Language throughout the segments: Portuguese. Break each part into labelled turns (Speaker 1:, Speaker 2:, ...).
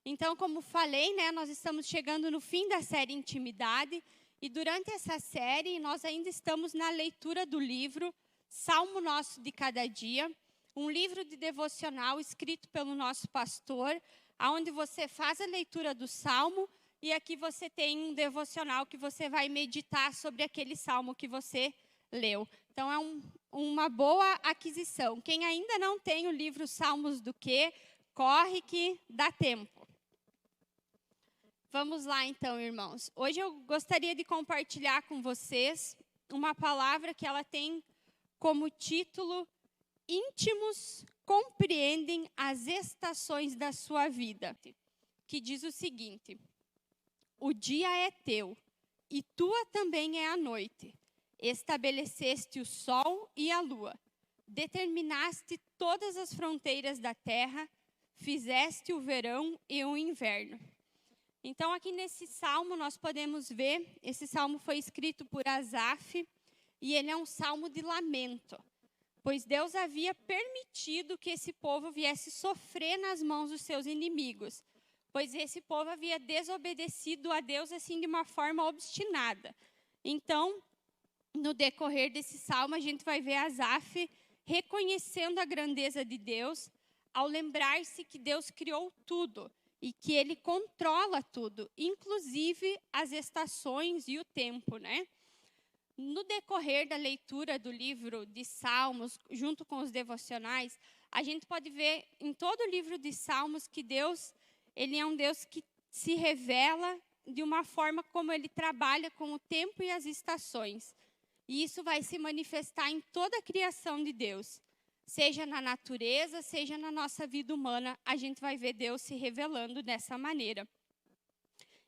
Speaker 1: Então, como falei, né, nós estamos chegando no fim da série Intimidade. E durante essa série, nós ainda estamos na leitura do livro Salmo Nosso de Cada Dia, um livro de devocional escrito pelo nosso pastor, onde você faz a leitura do Salmo e aqui você tem um devocional que você vai meditar sobre aquele Salmo que você leu. Então, é uma boa aquisição. Quem ainda não tem o livro Salmos do Quê, corre que dá tempo. Vamos lá então, irmãos. Hoje eu gostaria de compartilhar com vocês uma palavra que ela tem como título Íntimos compreendem as estações da sua vida, que diz o seguinte: o dia é teu, e tua também é a noite. Estabeleceste o sol e a lua, determinaste todas as fronteiras da terra, fizeste o verão e o inverno. Então, aqui nesse salmo, nós podemos ver, esse salmo foi escrito por Asaf, e ele é um salmo de lamento, pois Deus havia permitido que esse povo viesse sofrer nas mãos dos seus inimigos, pois esse povo havia desobedecido a Deus assim de uma forma obstinada. Então, no decorrer desse salmo, a gente vai ver Asaf reconhecendo a grandeza de Deus, ao lembrar-se que Deus criou tudo, e que ele controla tudo, inclusive as estações e o tempo, né? No decorrer da leitura do livro de Salmos, junto com os devocionais, a gente pode ver em todo o livro de Salmos que Deus, ele é um Deus que se revela de uma forma como ele trabalha com o tempo e as estações. E isso vai se manifestar em toda a criação de Deus. Seja na natureza, seja na nossa vida humana, a gente vai ver Deus se revelando dessa maneira.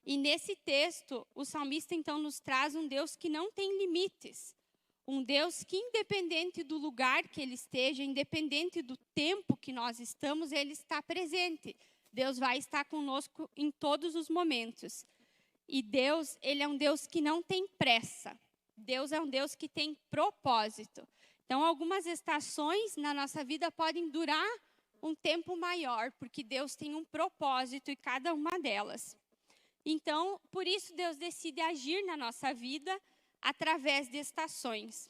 Speaker 1: E nesse texto, o salmista então nos traz um Deus que não tem limites. Um Deus que, independente do lugar que ele esteja, independente do tempo que nós estamos, ele está presente. Deus vai estar conosco em todos os momentos. E Deus, ele é um Deus que não tem pressa. Deus é um Deus que tem propósito. Então, algumas estações na nossa vida podem durar um tempo maior, porque Deus tem um propósito em cada uma delas. Então, por isso Deus decide agir na nossa vida através de estações.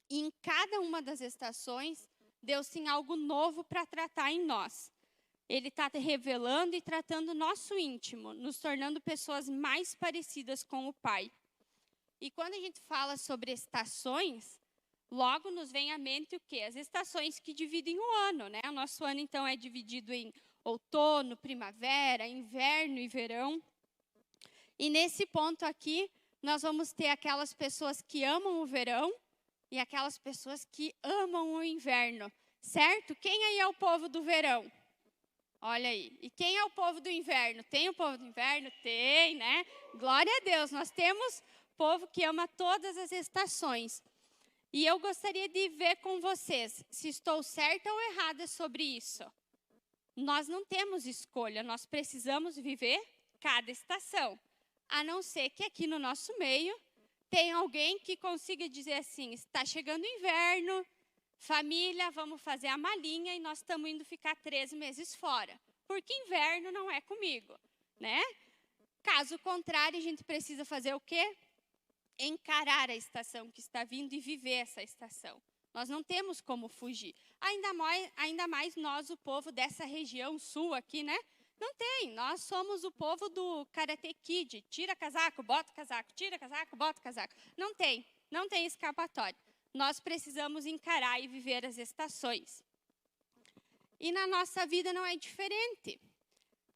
Speaker 1: E em cada uma das estações, Deus tem algo novo para tratar em nós. Ele está revelando e tratando o nosso íntimo, nos tornando pessoas mais parecidas com o Pai. E quando a gente fala sobre estações, logo nos vem à mente o quê? As estações que dividem o ano, né? O nosso ano, então, é dividido em outono, primavera, inverno e verão. E nesse ponto aqui, nós vamos ter aquelas pessoas que amam o verão e aquelas pessoas que amam o inverno, certo? Quem aí é o povo do verão? Olha aí. E quem é o povo do inverno? Tem o povo do inverno? Tem, né? Glória a Deus, nós temos povo que ama todas as estações. E eu gostaria de ver com vocês se estou certa ou errada sobre isso. Nós não temos escolha, nós precisamos viver cada estação. A não ser que aqui no nosso meio tenha alguém que consiga dizer assim, está chegando o inverno, família, vamos fazer a malinha e nós estamos indo ficar 3 meses fora. Porque inverno não é comigo, né? Caso contrário, a gente precisa fazer o quê? Encarar a estação que está vindo e viver essa estação. Nós não temos como fugir. Ainda mais nós, o povo dessa região sul aqui, né? Não tem. Nós somos o povo do Karate Kid. Tira casaco, bota casaco, tira casaco, bota casaco. Não tem escapatória. Nós precisamos encarar e viver as estações. E na nossa vida não é diferente.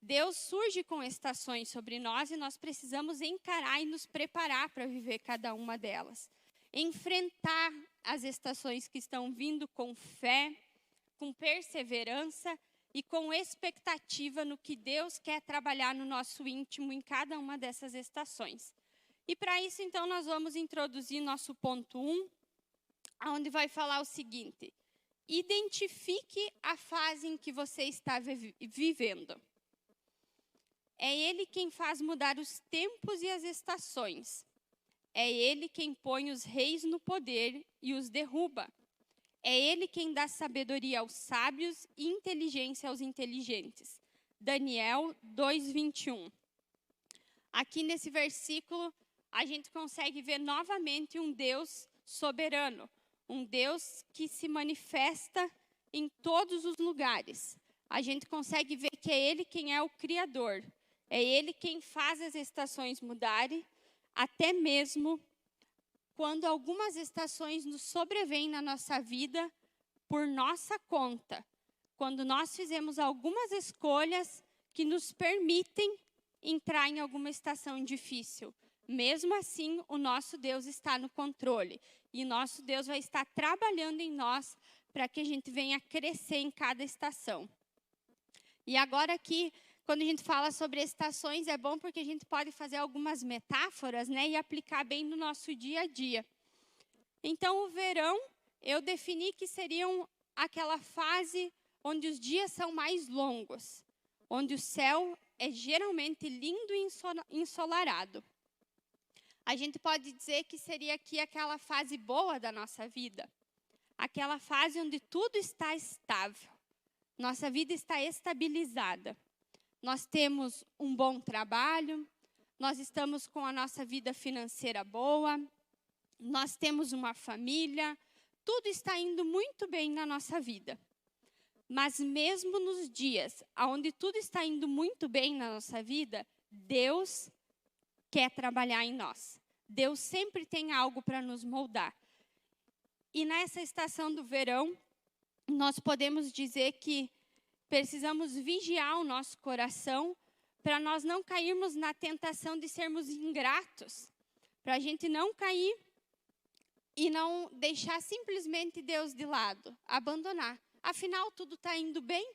Speaker 1: Deus surge com estações sobre nós e nós precisamos encarar e nos preparar para viver cada uma delas. Enfrentar as estações que estão vindo com fé, com perseverança e com expectativa no que Deus quer trabalhar no nosso íntimo em cada uma dessas estações. E para isso, então, nós vamos introduzir nosso ponto 1, onde vai falar o seguinte: identifique a fase em que você está vivendo. É Ele quem faz mudar os tempos e as estações. É Ele quem põe os reis no poder e os derruba. É Ele quem dá sabedoria aos sábios e inteligência aos inteligentes. Daniel 2:21. Aqui nesse versículo, a gente consegue ver novamente um Deus soberano, um Deus que se manifesta em todos os lugares. A gente consegue ver que é Ele quem é o Criador, é Ele quem faz as estações mudarem, até mesmo quando algumas estações nos sobrevêm na nossa vida por nossa conta, quando nós fizemos algumas escolhas que nos permitem entrar em alguma estação difícil. Mesmo assim, o nosso Deus está no controle. E nosso Deus vai estar trabalhando em nós para que a gente venha crescer em cada estação. E agora aqui, quando a gente fala sobre estações, é bom porque a gente pode fazer algumas metáforas, né, e aplicar bem no nosso dia a dia. Então, o verão, eu defini que seriam aquela fase onde os dias são mais longos, onde o céu é geralmente lindo e ensolarado. A gente pode dizer que seria aqui aquela fase boa da nossa vida, aquela fase onde tudo está estável, nossa vida está estabilizada. Nós temos um bom trabalho, nós estamos com a nossa vida financeira boa, nós temos uma família, tudo está indo muito bem na nossa vida. Mas mesmo nos dias onde tudo está indo muito bem na nossa vida, Deus quer trabalhar em nós. Deus sempre tem algo para nos moldar. E nessa estação do verão, nós podemos dizer que precisamos vigiar o nosso coração para nós não cairmos na tentação de sermos ingratos, para a gente não cair e não deixar simplesmente Deus de lado, abandonar. Afinal, tudo está indo bem?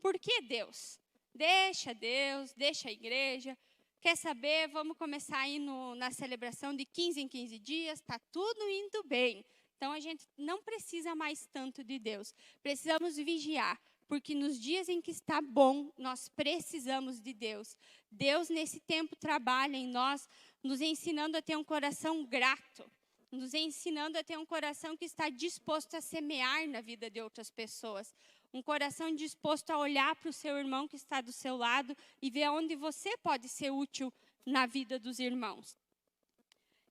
Speaker 1: Por que Deus? Deixa a igreja. Quer saber? Vamos começar aí na celebração de 15 em 15 dias. Está tudo indo bem. Então, a gente não precisa mais tanto de Deus. Precisamos vigiar, porque nos dias em que está bom, nós precisamos de Deus. Deus, nesse tempo, trabalha em nós, nos ensinando a ter um coração grato, nos ensinando a ter um coração que está disposto a semear na vida de outras pessoas. Um coração disposto a olhar para o seu irmão que está do seu lado e ver onde você pode ser útil na vida dos irmãos.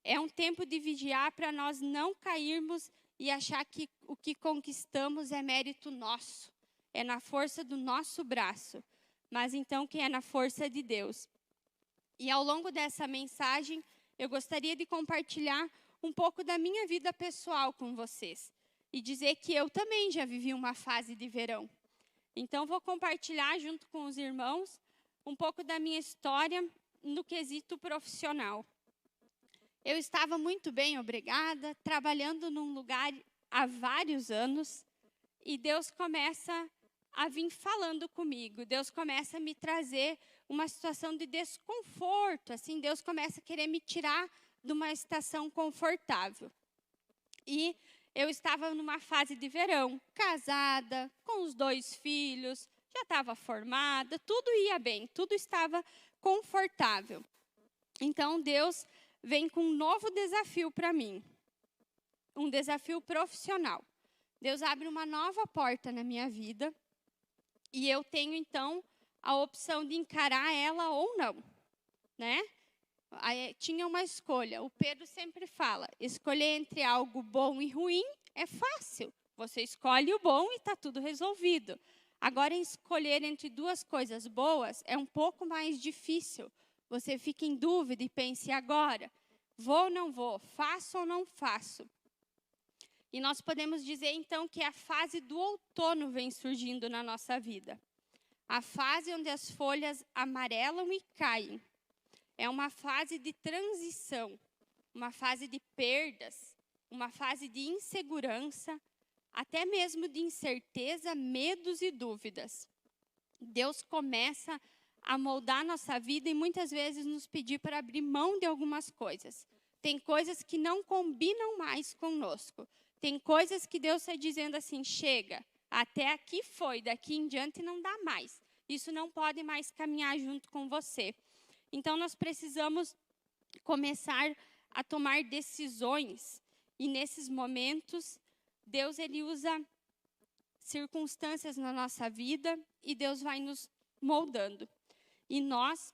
Speaker 1: É um tempo de vigiar para nós não cairmos e achar que o que conquistamos é mérito nosso. É na força do nosso braço. Mas então que é na força de Deus. E ao longo dessa mensagem, eu gostaria de compartilhar um pouco da minha vida pessoal com vocês. E dizer que eu também já vivi uma fase de verão. Então, vou compartilhar junto com os irmãos um pouco da minha história no quesito profissional. Eu estava muito bem, obrigada, trabalhando num lugar há vários anos. E Deus começa a vir falando comigo. Deus começa a me trazer uma situação de desconforto. Assim, Deus começa a querer me tirar de uma estação confortável. E eu estava numa fase de verão, casada, com os 2 filhos, já estava formada, tudo ia bem, tudo estava confortável. Então, Deus vem com um novo desafio para mim, um desafio profissional. Deus abre uma nova porta na minha vida e eu tenho, então, a opção de encarar ela ou não, né? Aí, tinha uma escolha. O Pedro sempre fala, escolher entre algo bom e ruim é fácil. Você escolhe o bom e está tudo resolvido. Agora, escolher entre 2 coisas boas é um pouco mais difícil. Você fica em dúvida e pensa, e agora? Vou ou não vou? Faço ou não faço? E nós podemos dizer, então, que a fase do outono vem surgindo na nossa vida. A fase onde as folhas amarelam e caem. É uma fase de transição, uma fase de perdas, uma fase de insegurança, até mesmo de incerteza, medos e dúvidas. Deus começa a moldar nossa vida e muitas vezes nos pedir para abrir mão de algumas coisas. Tem coisas que não combinam mais conosco. Tem coisas que Deus está dizendo assim, chega, até aqui foi, daqui em diante não dá mais. Isso não pode mais caminhar junto com você. Então, nós precisamos começar a tomar decisões. E nesses momentos, Deus ele usa circunstâncias na nossa vida e Deus vai nos moldando. E nós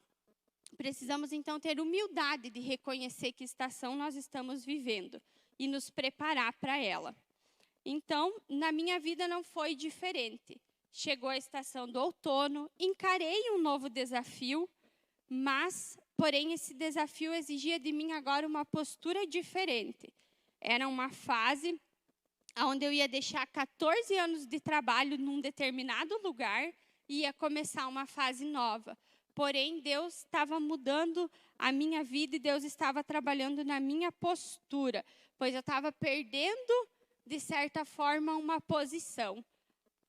Speaker 1: precisamos, então, ter humildade de reconhecer que estação nós estamos vivendo e nos preparar para ela. Então, na minha vida não foi diferente. Chegou a estação do outono, encarei um novo desafio, mas, porém, esse desafio exigia de mim agora uma postura diferente. Era uma fase onde eu ia deixar 14 anos de trabalho num determinado lugar e ia começar uma fase nova. Porém, Deus estava mudando a minha vida e Deus estava trabalhando na minha postura, pois eu estava perdendo, de certa forma, uma posição.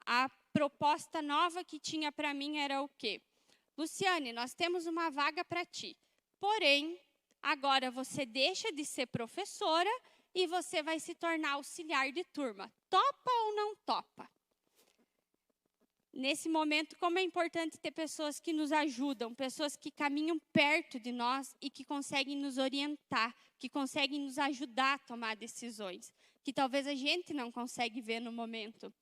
Speaker 1: A proposta nova que tinha para mim era o quê? Luciane, nós temos uma vaga para ti, porém, agora você deixa de ser professora e você vai se tornar auxiliar de turma. Topa ou não topa? Nesse momento, como é importante ter pessoas que nos ajudam, pessoas que caminham perto de nós e que conseguem nos orientar, que conseguem nos ajudar a tomar decisões, que talvez a gente não consegue ver no momento.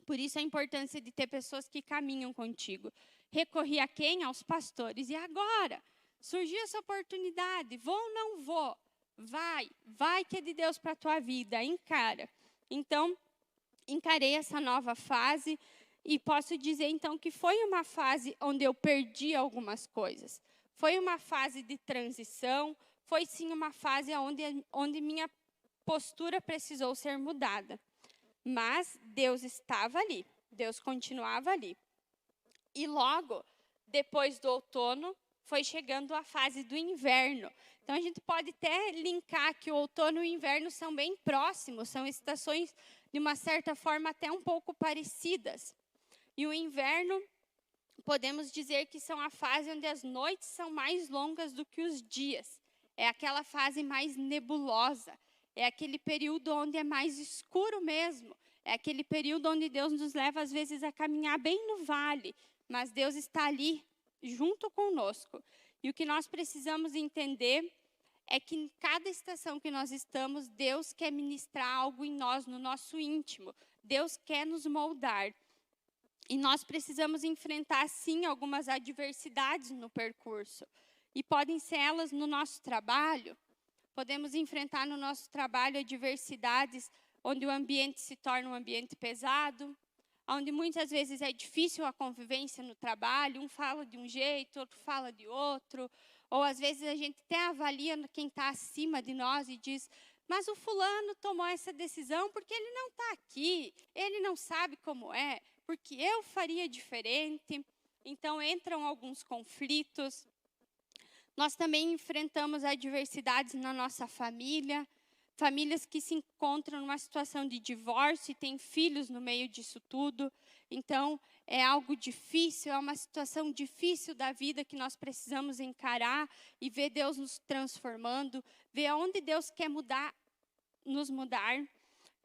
Speaker 1: Por isso a importância de ter pessoas que caminham contigo. Recorri a quem? Aos pastores. E agora? Surgiu essa oportunidade, vou ou não vou? Vai que é de Deus para a tua vida, encara. Então, encarei essa nova fase e posso dizer, então, que foi uma fase onde eu perdi algumas coisas. Foi uma fase de transição, foi sim uma fase onde minha postura precisou ser mudada. Mas Deus estava ali, Deus continuava ali. E logo, depois do outono, foi chegando a fase do inverno. Então, a gente pode até linkar que o outono e o inverno são bem próximos, são estações, de uma certa forma, até um pouco parecidas. E o inverno, podemos dizer que são a fase onde as noites são mais longas do que os dias. É aquela fase mais nebulosa. É aquele período onde é mais escuro mesmo. É aquele período onde Deus nos leva, às vezes, a caminhar bem no vale. Mas Deus está ali, junto conosco. E o que nós precisamos entender é que em cada estação que nós estamos, Deus quer ministrar algo em nós, no nosso íntimo. Deus quer nos moldar. E nós precisamos enfrentar, sim, algumas adversidades no percurso. E podem ser elas no nosso trabalho. Podemos enfrentar no nosso trabalho adversidades onde o ambiente se torna um ambiente pesado, onde muitas vezes é difícil a convivência no trabalho, um fala de um jeito, outro fala de outro, ou às vezes a gente até avalia quem está acima de nós e diz, mas o fulano tomou essa decisão porque ele não está aqui, ele não sabe como é, porque eu faria diferente. Então entram alguns conflitos. Nós também enfrentamos adversidades na nossa família, famílias que se encontram numa situação de divórcio e têm filhos no meio disso tudo. Então, é algo difícil, é uma situação difícil da vida que nós precisamos encarar e ver Deus nos transformando, ver aonde Deus quer nos mudar.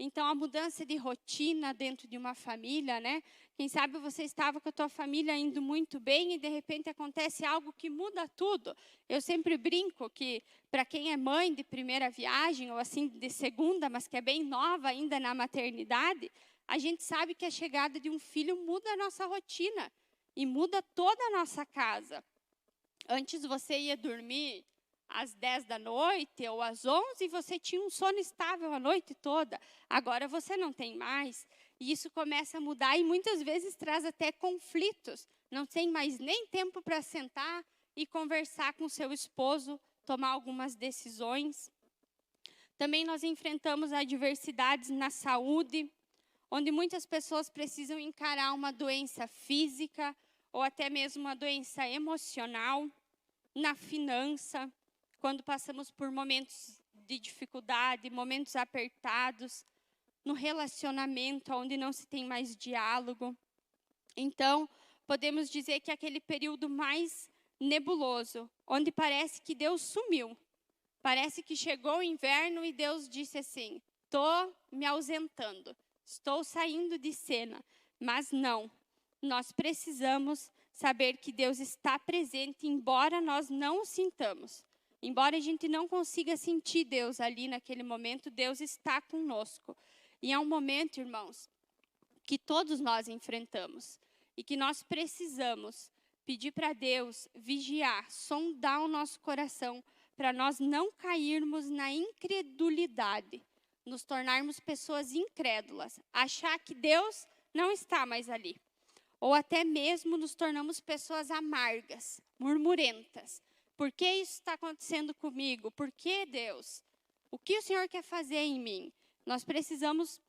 Speaker 1: Então, a mudança de rotina dentro de uma família, né? Quem sabe você estava com a tua família indo muito bem e, de repente, acontece algo que muda tudo. Eu sempre brinco que, para quem é mãe de primeira viagem, ou assim, de segunda, mas que é bem nova ainda na maternidade, a gente sabe que a chegada de um filho muda a nossa rotina e muda toda a nossa casa. Antes você ia dormir às 10 da noite ou às 11 e você tinha um sono estável a noite toda. Agora você não tem mais. E isso começa a mudar e muitas vezes traz até conflitos. Não tem mais nem tempo para sentar e conversar com seu esposo, tomar algumas decisões. Também nós enfrentamos adversidades na saúde, onde muitas pessoas precisam encarar uma doença física ou até mesmo uma doença emocional, na finança, quando passamos por momentos de dificuldade, momentos apertados, no relacionamento, onde não se tem mais diálogo. Então, podemos dizer que é aquele período mais nebuloso, onde parece que Deus sumiu. Parece que chegou o inverno e Deus disse assim, estou me ausentando, estou saindo de cena. Mas não, nós precisamos saber que Deus está presente, embora nós não o sintamos. Embora a gente não consiga sentir Deus ali naquele momento, Deus está conosco. E é um momento, irmãos, que todos nós enfrentamos. e que nós precisamos pedir para Deus vigiar, sondar o nosso coração, para nós não cairmos na incredulidade, nos tornarmos pessoas incrédulas, achar que Deus não está mais ali. Ou até mesmo nos tornamos pessoas amargas, murmurentas. Por que isso está acontecendo comigo? Por que, Deus? O que o Senhor quer fazer em mim? Nós precisamos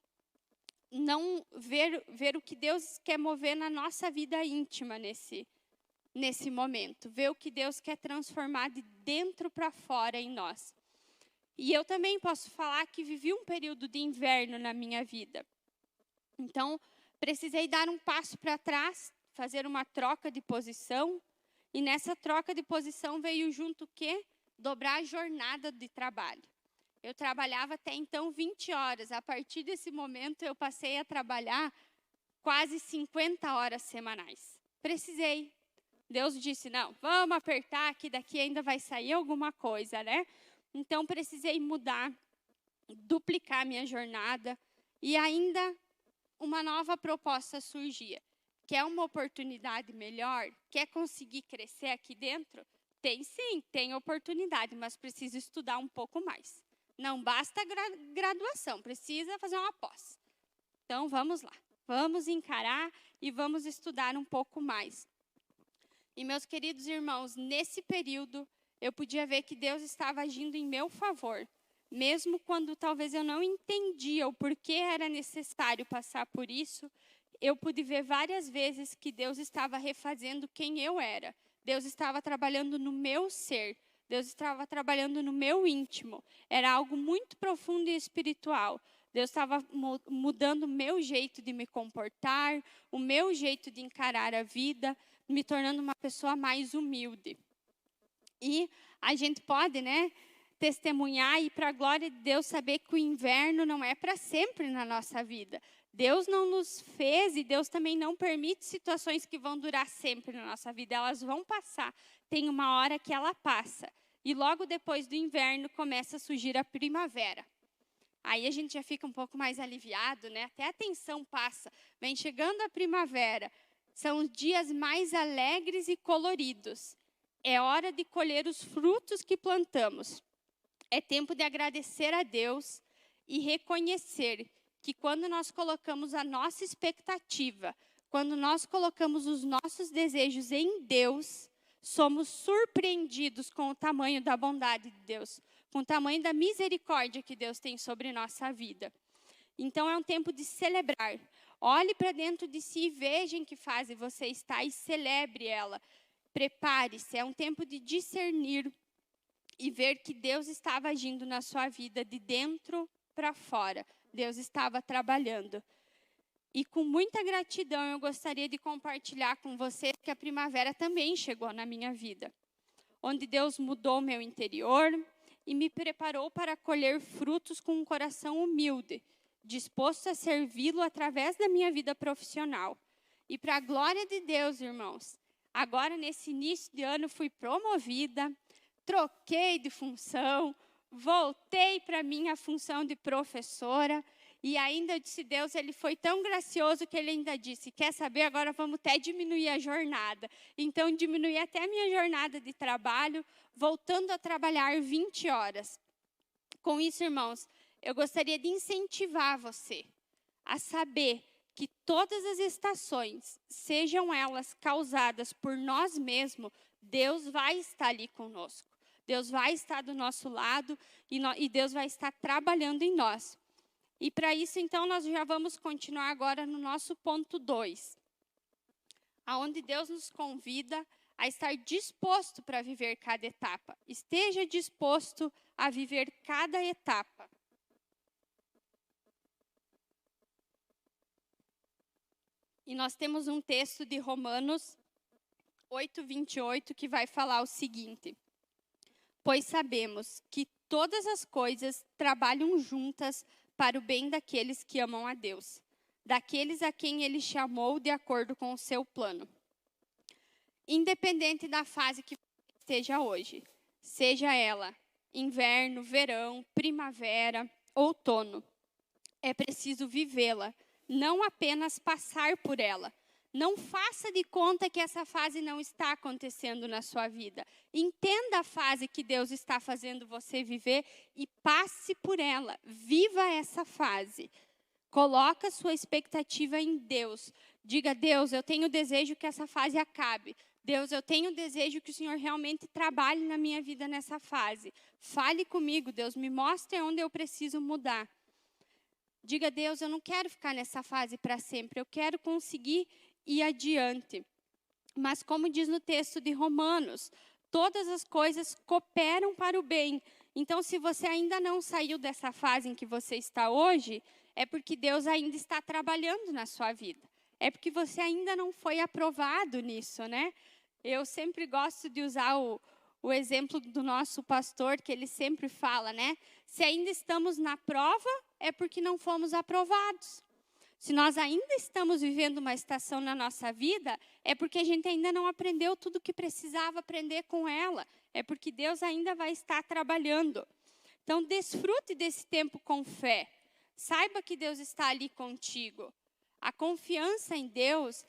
Speaker 1: não ver o que Deus quer mover na nossa vida íntima nesse momento. Ver o que Deus quer transformar de dentro para fora em nós. E eu também posso falar que vivi um período de inverno na minha vida. Então, precisei dar um passo para trás, fazer uma troca de posição. E nessa troca de posição veio junto o quê? Dobrar a jornada de trabalho. Eu trabalhava até então 20 horas. A partir desse momento, eu passei a trabalhar quase 50 horas semanais. Precisei. Deus disse, não, vamos apertar, que daqui ainda vai sair alguma coisa, né? Então, precisei mudar, duplicar minha jornada. E ainda uma nova proposta surgia. Quer uma oportunidade melhor? Quer conseguir crescer aqui dentro? Tem sim, tem oportunidade, mas precisa estudar um pouco mais. Não basta graduação, precisa fazer uma pós. Então, vamos lá. Vamos encarar e vamos estudar um pouco mais. E, meus queridos irmãos, nesse período, eu podia ver que Deus estava agindo em meu favor. Mesmo quando talvez eu não entendia o porquê era necessário passar por isso, eu pude ver várias vezes que Deus estava refazendo quem eu era. Deus estava trabalhando no meu ser. Deus estava trabalhando no meu íntimo. Era algo muito profundo e espiritual. Deus estava mudando o meu jeito de me comportar, o meu jeito de encarar a vida, me tornando uma pessoa mais humilde. E a gente pode, né, testemunhar e, para a glória de Deus, saber que o inverno não é para sempre na nossa vida. Deus não nos fez e Deus também não permite situações que vão durar sempre na nossa vida. Elas vão passar. Tem uma hora que ela passa. E logo depois do inverno começa a surgir a primavera. Aí a gente já fica um pouco mais aliviado, né? Até a tensão passa. Vem chegando a primavera. São os dias mais alegres e coloridos. É hora de colher os frutos que plantamos. É tempo de agradecer a Deus e reconhecer que quando nós colocamos a nossa expectativa, quando nós colocamos os nossos desejos em Deus, somos surpreendidos com o tamanho da bondade de Deus, com o tamanho da misericórdia que Deus tem sobre nossa vida. Então é um tempo de celebrar. Olhe para dentro de si e veja em que fase você está e celebre ela. Prepare-se, é um tempo de discernir e ver que Deus estava agindo na sua vida de dentro para fora. Deus estava trabalhando. E com muita gratidão eu gostaria de compartilhar com vocês que a primavera também chegou na minha vida. Onde Deus mudou meu interior e me preparou para colher frutos com um coração humilde, disposto a servi-lo através da minha vida profissional. E para a glória de Deus, irmãos, agora nesse início de ano fui promovida, troquei de função, voltei para a minha função de professora e ainda eu disse, Deus, Ele foi tão gracioso que Ele ainda disse, quer saber, agora vamos até diminuir a jornada. Então, diminuí até a minha jornada de trabalho, voltando a trabalhar 20 horas. Com isso, irmãos, eu gostaria de incentivar você a saber que todas as estações, sejam elas causadas por nós mesmos, Deus vai estar ali conosco. Deus vai estar do nosso lado e Deus vai estar trabalhando em nós. E para isso, então, nós já vamos continuar agora no nosso ponto 2. Aonde Deus nos convida a estar disposto para viver cada etapa. Esteja disposto a viver cada etapa. E nós temos um texto de Romanos 8:28 que vai falar o seguinte: pois sabemos que todas as coisas trabalham juntas para o bem daqueles que amam a Deus, daqueles a quem Ele chamou de acordo com o seu plano. Independente da fase que esteja hoje, seja ela inverno, verão, primavera, outono, é preciso vivê-la, não apenas passar por ela. Não faça de conta que essa fase não está acontecendo na sua vida. Entenda a fase que Deus está fazendo você viver e passe por ela. Viva essa fase. Coloca sua expectativa em Deus. Diga, Deus, eu tenho desejo que essa fase acabe. Deus, eu tenho desejo que o Senhor realmente trabalhe na minha vida nessa fase. Fale comigo, Deus, me mostre onde eu preciso mudar. Diga, Deus, eu não quero ficar nessa fase para sempre. Eu quero conseguir ir adiante. Mas como diz no texto de Romanos, todas as coisas cooperam para o bem. Então, se você ainda não saiu dessa fase em que você está hoje, é porque Deus ainda está trabalhando na sua vida. É porque você ainda não foi aprovado nisso, né? Eu sempre gosto de usar o exemplo do nosso pastor, que ele sempre fala, né? Se ainda estamos na prova, é porque não fomos aprovados. Se nós ainda estamos vivendo uma estação na nossa vida, é porque a gente ainda não aprendeu tudo o que precisava aprender com ela. É porque Deus ainda vai estar trabalhando. Então, desfrute desse tempo com fé. Saiba que Deus está ali contigo. A confiança em Deus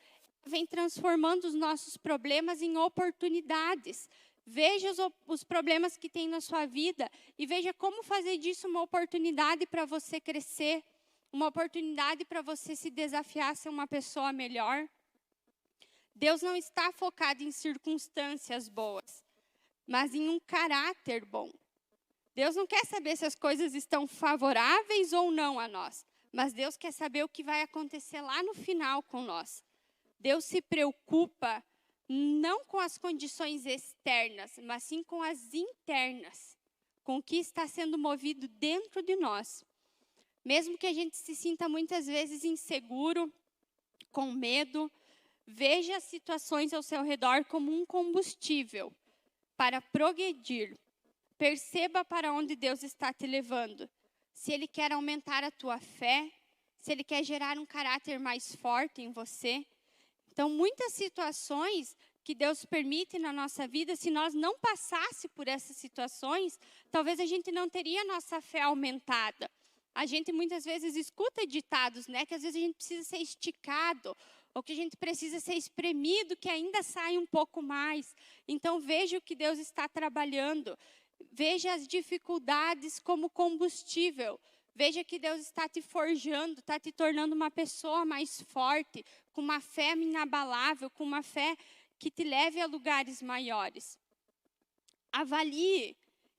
Speaker 1: vem transformando os nossos problemas em oportunidades. Veja os problemas que tem na sua vida e veja como fazer disso uma oportunidade para você crescer, uma oportunidade para você se desafiar a ser uma pessoa melhor. Deus não está focado em circunstâncias boas, mas em um caráter bom. Deus não quer saber se as coisas estão favoráveis ou não a nós, mas Deus quer saber o que vai acontecer lá no final com nós. Deus se preocupa não com as condições externas, mas sim com as internas, com o que está sendo movido dentro de nós. Mesmo que a gente se sinta muitas vezes inseguro, com medo, veja as situações ao seu redor como um combustível para progredir. Perceba para onde Deus está te levando. Se Ele quer aumentar a tua fé, se Ele quer gerar um caráter mais forte em você. Então, muitas situações que Deus permite na nossa vida, se nós não passasse por essas situações, talvez a gente não teria nossa fé aumentada. A gente muitas vezes escuta ditados, né, que às vezes a gente precisa ser esticado, ou que a gente precisa ser espremido, que ainda sai um pouco mais. Então, veja o que Deus está trabalhando. Veja as dificuldades como combustível. Veja que Deus está te forjando, está te tornando uma pessoa mais forte, com uma fé inabalável, com uma fé que te leve a lugares maiores. Avalie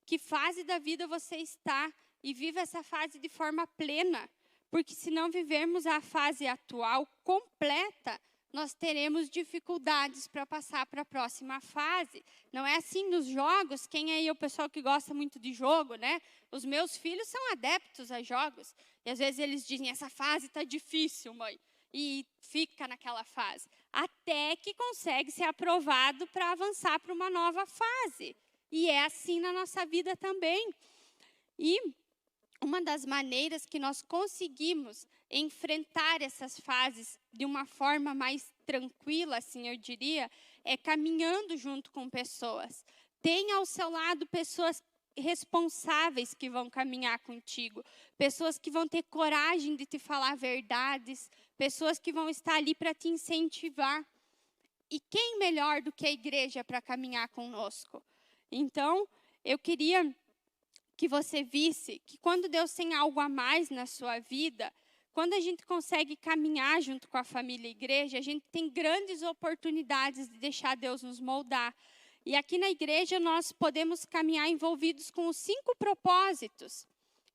Speaker 1: que fase da vida você está e viva essa fase de forma plena. Porque se não vivermos a fase atual completa, nós teremos dificuldades para passar para a próxima fase. Não é assim nos jogos? Quem é aí o pessoal que gosta muito de jogo, né? Os meus filhos são adeptos a jogos. E às vezes eles dizem, essa fase está difícil, mãe. E fica naquela fase. Até que consegue ser aprovado para avançar para uma nova fase. E é assim na nossa vida também. E uma das maneiras que nós conseguimos enfrentar essas fases de uma forma mais tranquila, assim eu diria, é caminhando junto com pessoas. Tenha ao seu lado pessoas responsáveis que vão caminhar contigo, pessoas que vão ter coragem de te falar verdades, pessoas que vão estar ali para te incentivar. E quem melhor do que a igreja para caminhar conosco? Então, eu queria que você visse que quando Deus tem algo a mais na sua vida, quando a gente consegue caminhar junto com a família e a igreja, a gente tem grandes oportunidades de deixar Deus nos moldar. E aqui na igreja nós podemos caminhar envolvidos com os 5 propósitos,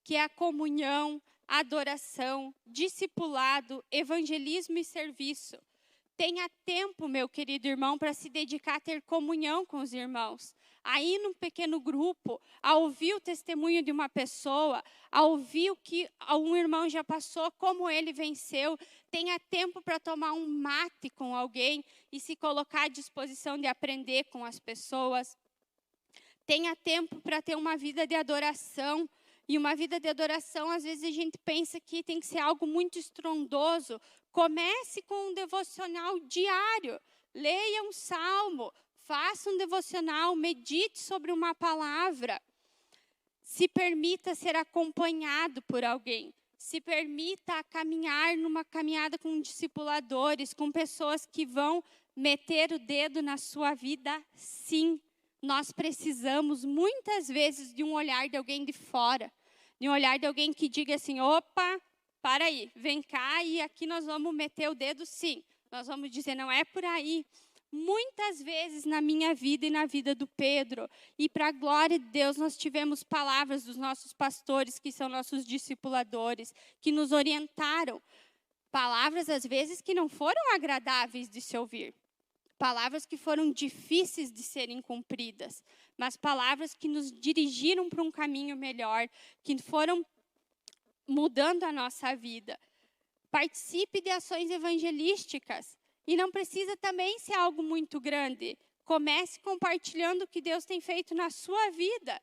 Speaker 1: que é a comunhão, a adoração, discipulado, evangelismo e serviço. Tenha tempo, meu querido irmão, para se dedicar a ter comunhão com os irmãos. A ir num pequeno grupo, a ouvir o testemunho de uma pessoa, a ouvir o que um irmão já passou, como ele venceu. Tenha tempo para tomar um mate com alguém e se colocar à disposição de aprender com as pessoas. Tenha tempo para ter uma vida de adoração. E uma vida de adoração, às vezes a gente pensa que tem que ser algo muito estrondoso. Comece com um devocional diário. Leia um salmo. Faça um devocional, medite sobre uma palavra. Se permita ser acompanhado por alguém. Se permita caminhar numa caminhada com discipuladores, com pessoas que vão meter o dedo na sua vida, sim. Nós precisamos, muitas vezes, de um olhar de alguém de fora. De um olhar de alguém que diga assim, opa, para aí, vem cá e aqui nós vamos meter o dedo, sim. Nós vamos dizer, não é por aí. Muitas vezes na minha vida e na vida do Pedro, e para a glória de Deus, nós tivemos palavras dos nossos pastores, que são nossos discipuladores, que nos orientaram. Palavras, às vezes, que não foram agradáveis de se ouvir. Palavras que foram difíceis de serem cumpridas, mas palavras que nos dirigiram para um caminho melhor, que foram mudando a nossa vida. Participe de ações evangelísticas e não precisa também ser algo muito grande. Comece compartilhando o que Deus tem feito na sua vida,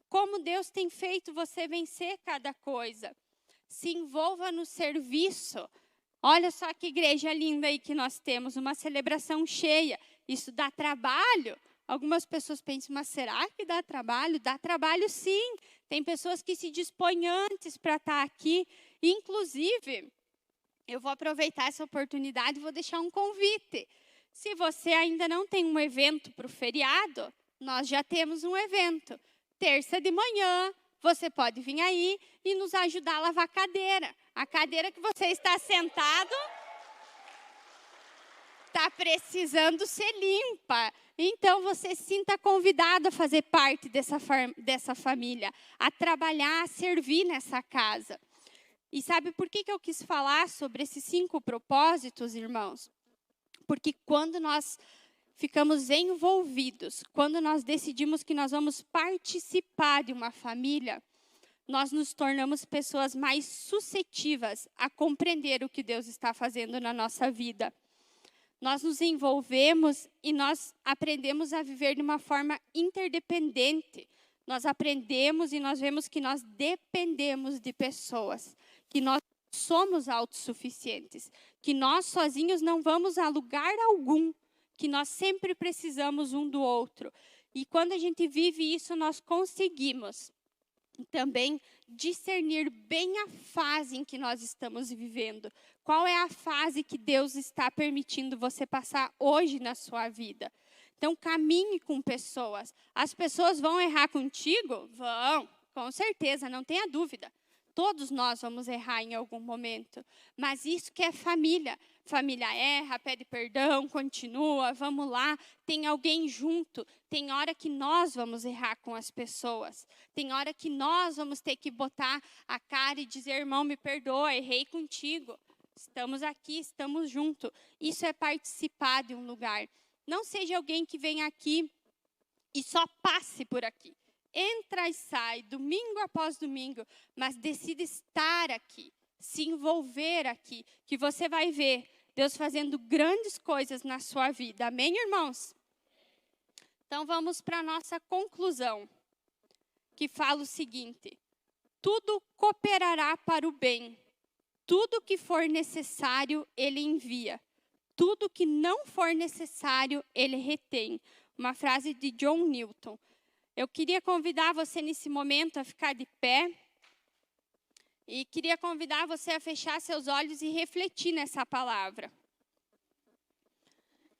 Speaker 1: como Deus tem feito você vencer cada coisa. Se envolva no serviço. Olha só que igreja linda aí que nós temos, uma celebração cheia. Isso dá trabalho? Algumas pessoas pensam, mas será que dá trabalho? Dá trabalho sim. Tem pessoas que se dispõem antes para estar aqui. Inclusive, eu vou aproveitar essa oportunidade e vou deixar um convite. Se você ainda não tem um evento para o feriado, nós já temos um evento. Terça de manhã, você pode vir aí e nos ajudar a lavar a cadeira. A cadeira que você está sentado está precisando ser limpa. Então, você se sinta convidado a fazer parte dessa família, a trabalhar, a servir nessa casa. E sabe por que eu quis falar sobre esses 5 propósitos, irmãos? Porque quando nós ficamos envolvidos, quando nós decidimos que nós vamos participar de uma família, nós nos tornamos pessoas mais suscetíveis a compreender o que Deus está fazendo na nossa vida. Nós nos envolvemos e nós aprendemos a viver de uma forma interdependente. Nós aprendemos e nós vemos que nós dependemos de pessoas, que nós somos autossuficientes, que nós sozinhos não vamos a lugar algum, que nós sempre precisamos um do outro. E quando a gente vive isso, nós conseguimos também discernir bem a fase em que nós estamos vivendo. Qual é a fase que Deus está permitindo você passar hoje na sua vida? Então, caminhe com pessoas. As pessoas vão errar contigo? Vão, com certeza, não tenha dúvida. Todos nós vamos errar em algum momento. Mas isso que é família. Família erra, pede perdão, continua, vamos lá. Tem alguém junto. Tem hora que nós vamos errar com as pessoas. Tem hora que nós vamos ter que botar a cara e dizer, irmão, me perdoa, errei contigo. Estamos aqui, estamos juntos. Isso é participar de um lugar. Não seja alguém que vem aqui e só passe por aqui. Entra e sai, domingo após domingo, mas decida estar aqui, se envolver aqui, que você vai ver Deus fazendo grandes coisas na sua vida. Amém, irmãos? Então, vamos para a nossa conclusão, que fala o seguinte: tudo cooperará para o bem, tudo que for necessário, Ele envia, tudo que não for necessário, Ele retém. Uma frase de John Newton. Eu queria convidar você nesse momento a ficar de pé e queria convidar você a fechar seus olhos e refletir nessa palavra.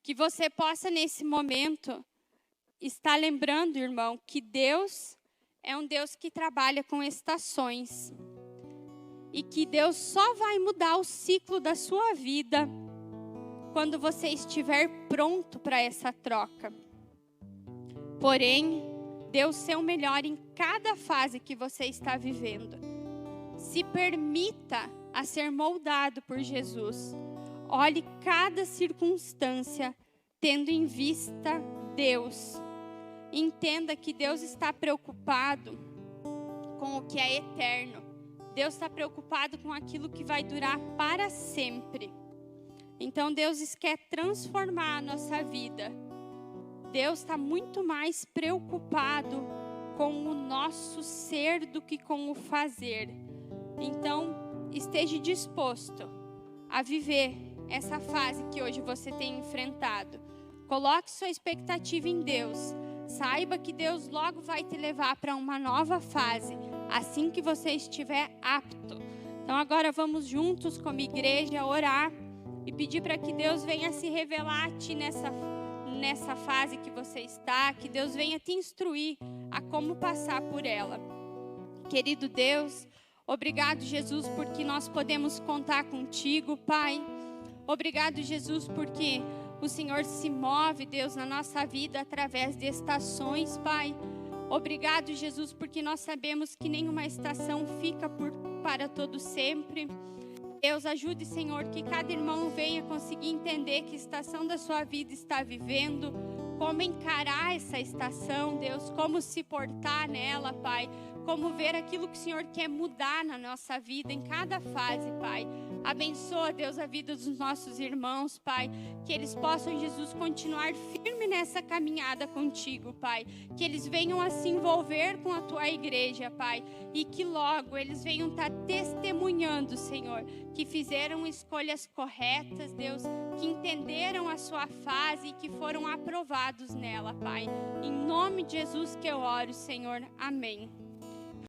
Speaker 1: Que você possa, nesse momento, estar lembrando, irmão, que Deus é um Deus que trabalha com estações e que Deus só vai mudar o ciclo da sua vida quando você estiver pronto para essa troca. Porém, dê o seu melhor em cada fase que você está vivendo. Se permita a ser moldado por Jesus. Olhe cada circunstância, tendo em vista Deus. Entenda que Deus está preocupado com o que é eterno. Deus está preocupado com aquilo que vai durar para sempre. Então, Deus quer transformar a nossa vida. Deus está muito mais preocupado com o nosso ser do que com o fazer. Então, esteja disposto a viver essa fase que hoje você tem enfrentado. Coloque sua expectativa em Deus. Saiba que Deus logo vai te levar para uma nova fase, assim que você estiver apto. Então agora vamos juntos como igreja orar e pedir para que Deus venha se revelar a ti nessa fase que você está, que Deus venha te instruir a como passar por ela. Querido Deus, obrigado, Jesus, porque nós podemos contar contigo, Pai. Obrigado, Jesus, porque o Senhor se move, Deus, na nossa vida através de estações, Pai. Obrigado, Jesus, porque nós sabemos que nenhuma estação fica para todo sempre. Deus, ajude, Senhor, que cada irmão venha conseguir entender que estação da sua vida está vivendo, como encarar essa estação, Deus, como se portar nela, Pai, como ver aquilo que o Senhor quer mudar na nossa vida, em cada fase, Pai. Abençoa, Deus, a vida dos nossos irmãos, Pai, que eles possam, Jesus, continuar firme nessa caminhada contigo, Pai, que eles venham a se envolver com a tua igreja, Pai, e que logo eles venham estar testemunhando, Senhor, que fizeram escolhas corretas, Deus, que entenderam a sua fase e que foram aprovados nela, Pai. Em nome de Jesus que eu oro, Senhor. Amém.